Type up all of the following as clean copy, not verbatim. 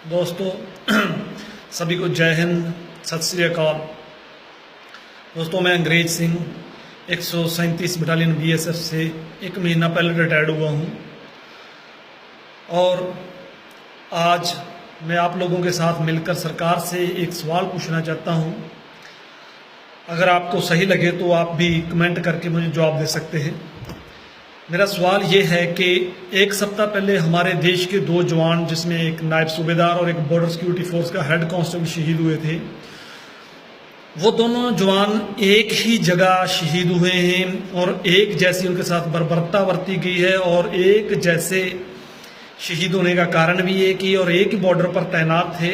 दोस्तों सभी को जय हिंद, सत श्री अकाल। दोस्तों मैं अंग्रेज सिंह 137 बटालियन बीएसएफ से 1 महीना पहले रिटायर्ड हुआ हूं और आज मैं आप लोगों के साथ मिलकर सरकार से एक सवाल पूछना चाहता हूं। अगर आपको सही लगे तो आप भी कमेंट करके मुझे जवाब दे सकते हैं। मेरा सवाल ये है कि एक सप्ताह पहले हमारे देश के 2 जवान, जिसमें एक नायब सूबेदार और एक बॉर्डर सिक्योरिटी फोर्स का हेड कांस्टेबल शहीद हुए थे। वो दोनों जवान एक ही जगह शहीद हुए हैं और एक जैसी उनके साथ बर्बरता बरती गई है और एक जैसे शहीद होने का कारण भी एक ही और एक ही बॉर्डर पर तैनात थे।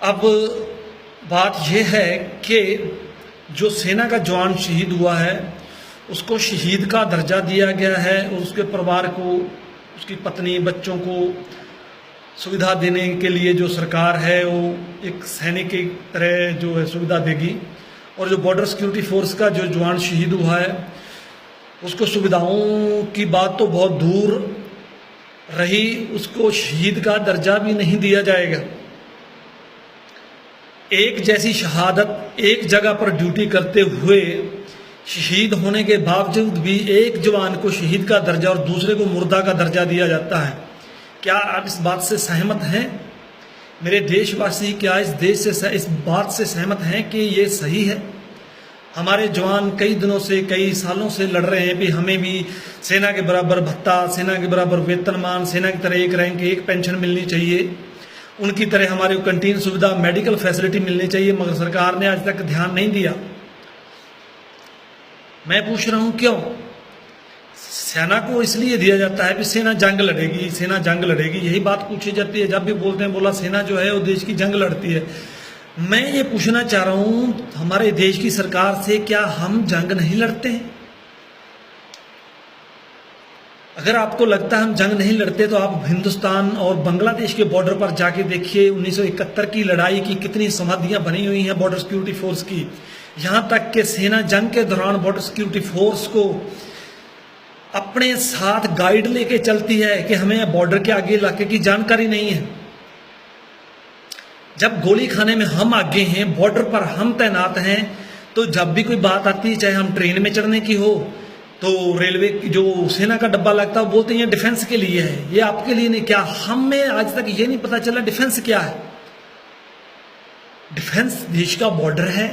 अब बात यह है कि जो सेना का जवान शहीद हुआ है उसको शहीद का दर्जा दिया गया है और उसके परिवार को, उसकी पत्नी, बच्चों को सुविधा देने के लिए जो सरकार है वो एक सैनिक की तरह जो है सुविधा देगी। और जो बॉर्डर सिक्योरिटी फोर्स का जो जवान शहीद हुआ है उसको सुविधाओं की बात तो बहुत दूर रही, उसको शहीद का दर्जा भी नहीं दिया जाएगा। एक जैसी शहादत, एक जगह पर ड्यूटी करते हुए शहीद होने के बावजूद भी एक जवान को शहीद का दर्जा और दूसरे को मुर्दा का दर्जा दिया जाता है। क्या आप इस बात से सहमत हैं? मेरे देशवासी क्या इस बात से सहमत हैं कि ये सही है? हमारे जवान कई दिनों से, कई सालों से लड़ रहे हैं भी हमें भी सेना के बराबर भत्ता, सेना के बराबर वेतनमान, सेना की तरह एक रैंक, एक पेंशन मिलनी चाहिए, उनकी तरह हमारे को कैंटीन सुविधा, मेडिकल फैसिलिटी मिलनी चाहिए, मगर सरकार ने आज तक ध्यान नहीं दिया। मैं पूछ रहा हूं क्यों? सेना को इसलिए दिया जाता है कि सेना जंग लड़ेगी, सेना जंग लड़ेगी, यही बात पूछी जाती है। जब भी बोलते हैं बोला सेना जो है वो देश की जंग लड़ती है। मैं ये पूछना चाह रहा हूं हमारे देश की सरकार से, क्या हम जंग नहीं लड़ते हैं? अगर आपको लगता है हम जंग नहीं लड़ते तो आप हिंदुस्तान और बांग्लादेश के बॉर्डर पर जाके देखिए। 1971 की लड़ाई की कितनी समाधियां बनी हुई हैं बॉर्डर सिक्योरिटी फोर्स की। यहां तक कि सेना जंग के दौरान बॉर्डर सिक्योरिटी फोर्स को अपने साथ गाइड लेके चलती है कि हमें बॉर्डर के आगे इलाके की जानकारी नहीं है। जब गोली खाने में हम आगे हैं, बॉर्डर पर हम तैनात हैं, तो जब भी कोई बात आती है, चाहे हम ट्रेन में चढ़ने की हो, तो रेलवे की जो सेना का डब्बा लगता है वो बोलते हैं डिफेंस के लिए है, ये आपके लिए नहीं। क्या हमें आज तक ये नहीं पता चला डिफेंस क्या है? डिफेंस देश का बॉर्डर है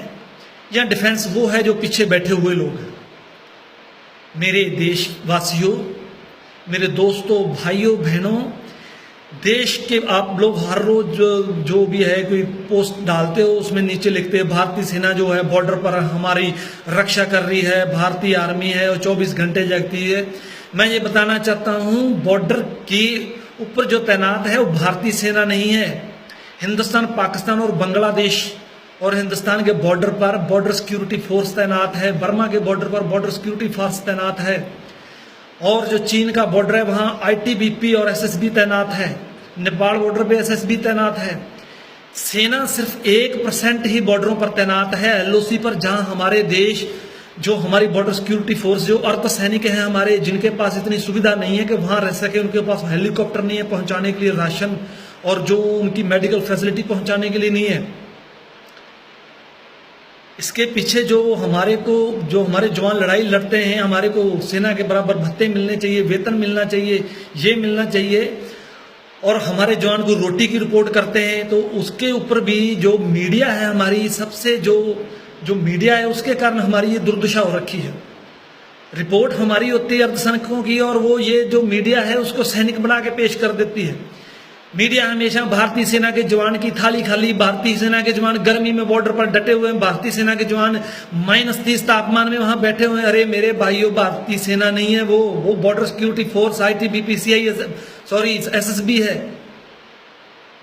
या डिफेंस वो है जो पीछे बैठे हुए लोग हैं? मेरे देशवासियों, मेरे दोस्तों, भाइयों, बहनों, देश के आप लोग हर रोज जो भी है कोई पोस्ट डालते हो उसमें नीचे लिखते हैं भारतीय सेना जो है बॉर्डर पर हमारी रक्षा कर रही है, भारतीय आर्मी है और 24 घंटे जगती है। मैं ये बताना चाहता हूं बॉर्डर के ऊपर जो तैनात है वो भारतीय सेना नहीं है। हिंदुस्तान, पाकिस्तान और बांग्लादेश और हिंदुस्तान के बॉर्डर पर बॉर्डर सिक्योरिटी फोर्स तैनात है। बर्मा के बॉर्डर पर बॉर्डर सिक्योरिटी फोर्स तैनात है और जो चीन का बॉर्डर है वहां आईटीबीपी और एसएसबी तैनात है। नेपाल बॉर्डर पे एसएसबी तैनात है। सेना सिर्फ 1% ही बॉर्डरों पर तैनात है, एलओसी पर, जहां हमारे देश जो हमारी बॉर्डर सिक्योरिटी फोर्स जो अर्धसैनिक हैं हमारे, जिनके पास इतनी सुविधा नहीं है कि वहां रह सके, उनके पास हेलीकॉप्टर नहीं है पहुंचाने के लिए राशन और जो उनकी मेडिकल फैसिलिटी पहुंचाने के लिए नहीं है। इसके पीछे जो हमारे जवान लड़ाई लड़ते हैं, हमारे को सेना के बराबर भत्ते मिलने चाहिए, वेतन मिलना चाहिए, ये मिलना चाहिए, और हमारे जवान को रोटी की रिपोर्ट करते हैं, तो उसके ऊपर भी जो मीडिया है हमारी, सबसे जो मीडिया है उसके कारण हमारी ये दुर्दशा हो रखी है। रिपोर्ट हमारी होती है अर्धसैनिकों की और वो ये जो मीडिया है उसको सैनिक बना के पेश कर देती है। मीडिया हमेशा भारतीय सेना के जवान की थाली खाली, भारतीय सेना के जवान गर्मी में बॉर्डर पर डटे हुए हैं, भारतीय सेना के जवान -30 तापमान में वहां बैठे हुए हैं। अरे मेरे भाइयों, भारतीय सेना नहीं है वो border security force, ITBP, SSB है।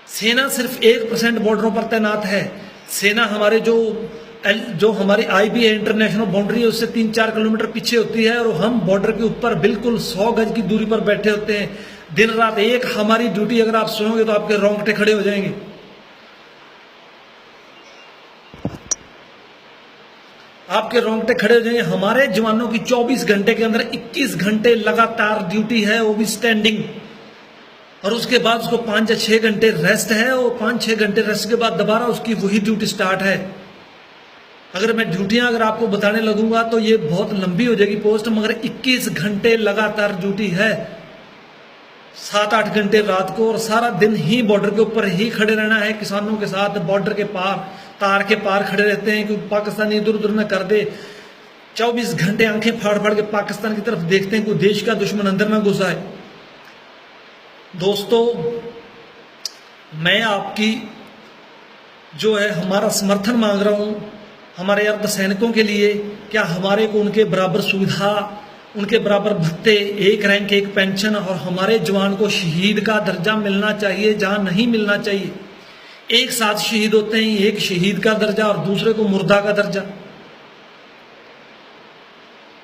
सेना सिर्फ 1% बॉर्डरों पर तैनात है। सेना हमारे जो हमारी आईबी है, इंटरनेशनल बाउंड्री है, उससे 3-4 किलोमीटर पीछे होती है और हम बॉर्डर के ऊपर बिल्कुल 100 गज की दूरी पर बैठे होते हैं। दिन रात एक हमारी ड्यूटी, अगर आप सोओगे तो आपके रोंगटे खड़े हो जाएंगे। आपके रोंगटे खड़े हो जाएंगे। हमारे जवानों की 24 घंटे के अंदर 21 घंटे लगातार ड्यूटी है, वो भी स्टैंडिंग। और उसके बाद उसको 5 या 6 घंटे रेस्ट है, और 5-6 घंटे रेस्ट के बाद दोबारा उसकी वही ड्यूटी स्टार्ट है। अगर मैं ड्यूटियां अगर आपको बताने लगूंगा तो ये बहुत लंबी हो जाएगी पोस्ट, मगर 21 घंटे लगातार ड्यूटी है, 7-8 घंटे रात को, और सारा दिन ही बॉर्डर के ऊपर ही खड़े रहना है, किसानों के साथ बॉर्डर के पार, तार के पार खड़े रहते हैं कि पाकिस्तानी इधर उधर न कर दे। 24 घंटे आंखें फाड़ फाड़ के पाकिस्तान की तरफ देखते हैं, कोई देश का दुश्मन अंदर ना घुसा है। दोस्तों, मैं आपकी जो है हमारा समर्थन मांग रहा हूं हमारे अर्धसैनिकों के लिए। क्या हमारे को उनके बराबर सुविधा, उनके बराबर भत्ते, एक रैंक एक पेंशन, और हमारे जवान को शहीद का दर्जा मिलना चाहिए जहां नहीं मिलना चाहिए। एक साथ शहीद होते हैं, एक शहीद का दर्जा और दूसरे को मुर्दा का दर्जा।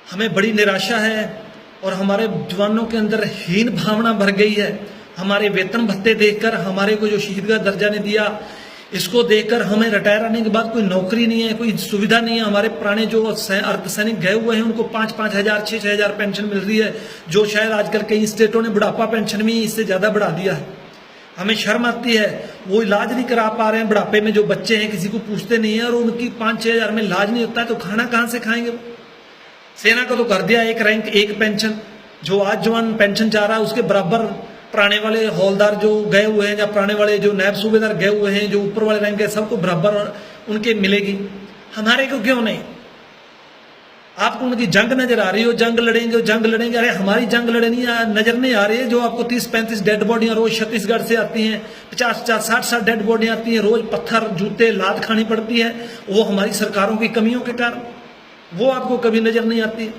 हमें बड़ी निराशा है और हमारे जवानों के अंदर हीन भावना भर गई है। हमारे वेतन भत्ते देखकर, हमारे को जो शहीद का दर्जा ने दिया, इसको देखकर हमें रिटायर आने के बाद कोई नौकरी नहीं है, कोई सुविधा नहीं है। हमारे पुराने जो अर्धसैनिक गए हुए हैं उनको 5-5 हजार 6-6 हजार पेंशन मिल रही है, जो शायद आजकल कई स्टेटों ने बुढ़ापा पेंशन भी इससे ज्यादा बढ़ा दिया है। हमें शर्म आती है, वो इलाज नहीं करा पा रहे हैं बुढ़ापे में, जो बच्चे हैं किसी को पूछते नहीं है, और उनकी 5-6 हजार में इलाज नहीं होता है तो खाना कहां से खाएंगे। सेना को तो कर दिया एक रैंक एक पेंशन, जो आज जवान पेंशन चाह रहा है उसके बराबर पुराने वाले हौलदार जो गए हुए हैं, या पुराने वाले जो नायब सूबेदार गए हुए हैं, जो ऊपर वाले रैंक है, सबको बराबर उनके मिलेगी। हमारे को क्यों नहीं? आपको उनकी जंग नजर आ रही हो, जंग लड़ेंगे जंग लड़ेंगे, अरे हमारी जंग लड़नी नजर नहीं आ रही है। जो आपको 30-35 डेड बॉडियां रोज छत्तीसगढ़ से आती हैं, 50-50 60-60 डेड बॉडियां आती हैं रोज, पत्थर जूते लात खानी पड़ती है, वो हमारी सरकारों की कमियों के कारण, वो आपको कभी नजर नहीं आती।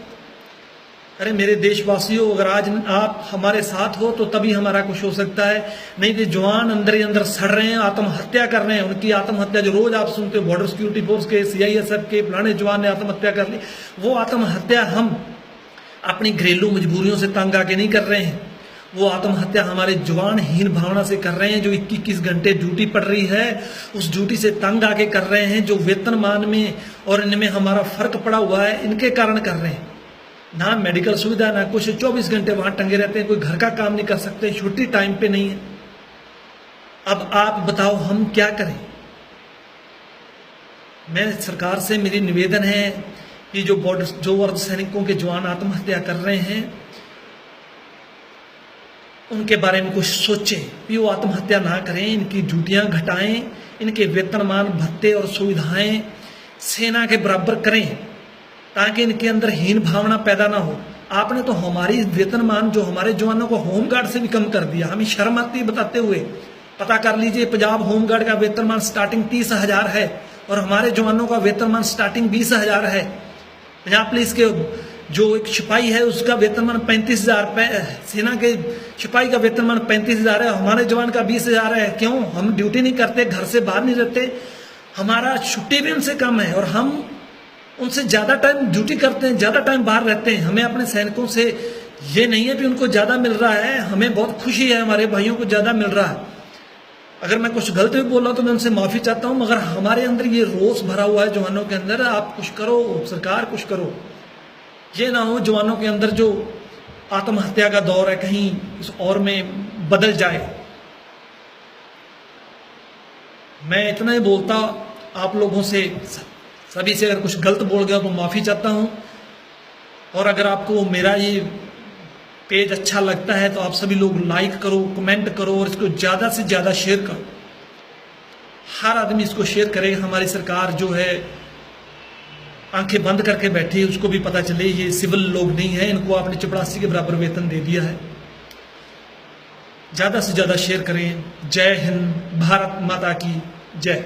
अरे मेरे देशवासियों, अगर आज आप हमारे साथ हो तो तभी हमारा कुछ हो सकता है, नहीं तो जवान अंदर ही अंदर सड़ रहे हैं, आत्महत्या कर रहे हैं। उनकी आत्महत्या जो रोज आप सुनते हो, बॉर्डर सिक्योरिटी फोर्स के, CISF के फलाने जवान ने आत्महत्या कर ली, वो आत्महत्या हम अपनी घरेलू मजबूरियों से तंग आके नहीं कर रहे हैं, वो आत्महत्या हमारे जवान हीन भावना से कर रहे हैं, जो 21 घंटे ड्यूटी पड़ रही है उस ड्यूटी से तंग आके कर रहे हैं, जो वेतनमान में और इनमें हमारा फर्क पड़ा हुआ है, इनके कारण कर रहे हैं। ना मेडिकल सुविधा ना कुछ, 24 घंटे वहां टंगे रहते हैं, कोई घर का काम नहीं कर सकते, छुट्टी टाइम पे नहीं है। अब आप बताओ हम क्या करें? मैं सरकार से मेरी निवेदन है कि जो अर्धसैनिकों के जवान आत्महत्या कर रहे हैं उनके बारे में कुछ सोचें कि वो आत्महत्या ना करें, इनकी ड्यूटियां घटाएं, इनके वेतनमान भत्ते और सुविधाएं सेना के बराबर करें, ताकि इनके अंदर हीन भावना पैदा ना हो। आपने तो हमारी वेतनमान जो हमारे जवानों को होमगार्ड से भी कम कर दिया, हमें शर्म आती है बताते हुए। पता कर लीजिए, पंजाब होमगार्ड का वेतनमान स्टार्टिंग 30 हजार है और हमारे जवानों का वेतनमान स्टार्टिंग 20 हजार है। पंजाब पुलिस के जो एक सिपाही है उसका वेतनमान 35 हजार, सेना के सिपाही का वेतनमान 35 हजार है, हमारे जवान का 20 हजार है। क्यों? हम ड्यूटी नहीं करते, घर से बाहर नहीं रहते, हमारा छुट्टी भी उनसे कम है और हम उनसे ज्यादा टाइम ड्यूटी करते हैं, ज्यादा टाइम बाहर रहते हैं। हमें अपने सैनिकों से ये नहीं है कि उनको ज्यादा मिल रहा है, हमें बहुत खुशी है हमारे भाइयों को ज्यादा मिल रहा है। अगर मैं कुछ गलत भी बोल रहा हूं तो मैं उनसे माफी चाहता हूं, मगर हमारे अंदर ये रोष भरा हुआ है जवानों के अंदर। आप कुछ करो, सरकार कुछ करो, ये ना हो जवानों के अंदर जो आत्महत्या का दौर है कहीं उस और में बदल जाए। मैं इतना ही बोलता, आप लोगों से सभी से अगर कुछ गलत बोल गया तो माफी चाहता हूं। और अगर आपको मेरा ये पेज अच्छा लगता है तो आप सभी लोग लाइक करो, कमेंट करो और इसको ज्यादा से ज्यादा शेयर करो। हर आदमी इसको शेयर करे। हमारी सरकार जो है आंखें बंद करके बैठी है, उसको भी पता चले ये सिविल लोग नहीं है, इनको आपने 84 के बराबर वेतन दे दिया है। ज्यादा से ज्यादा शेयर करें। जय हिंद, भारत माता की जय।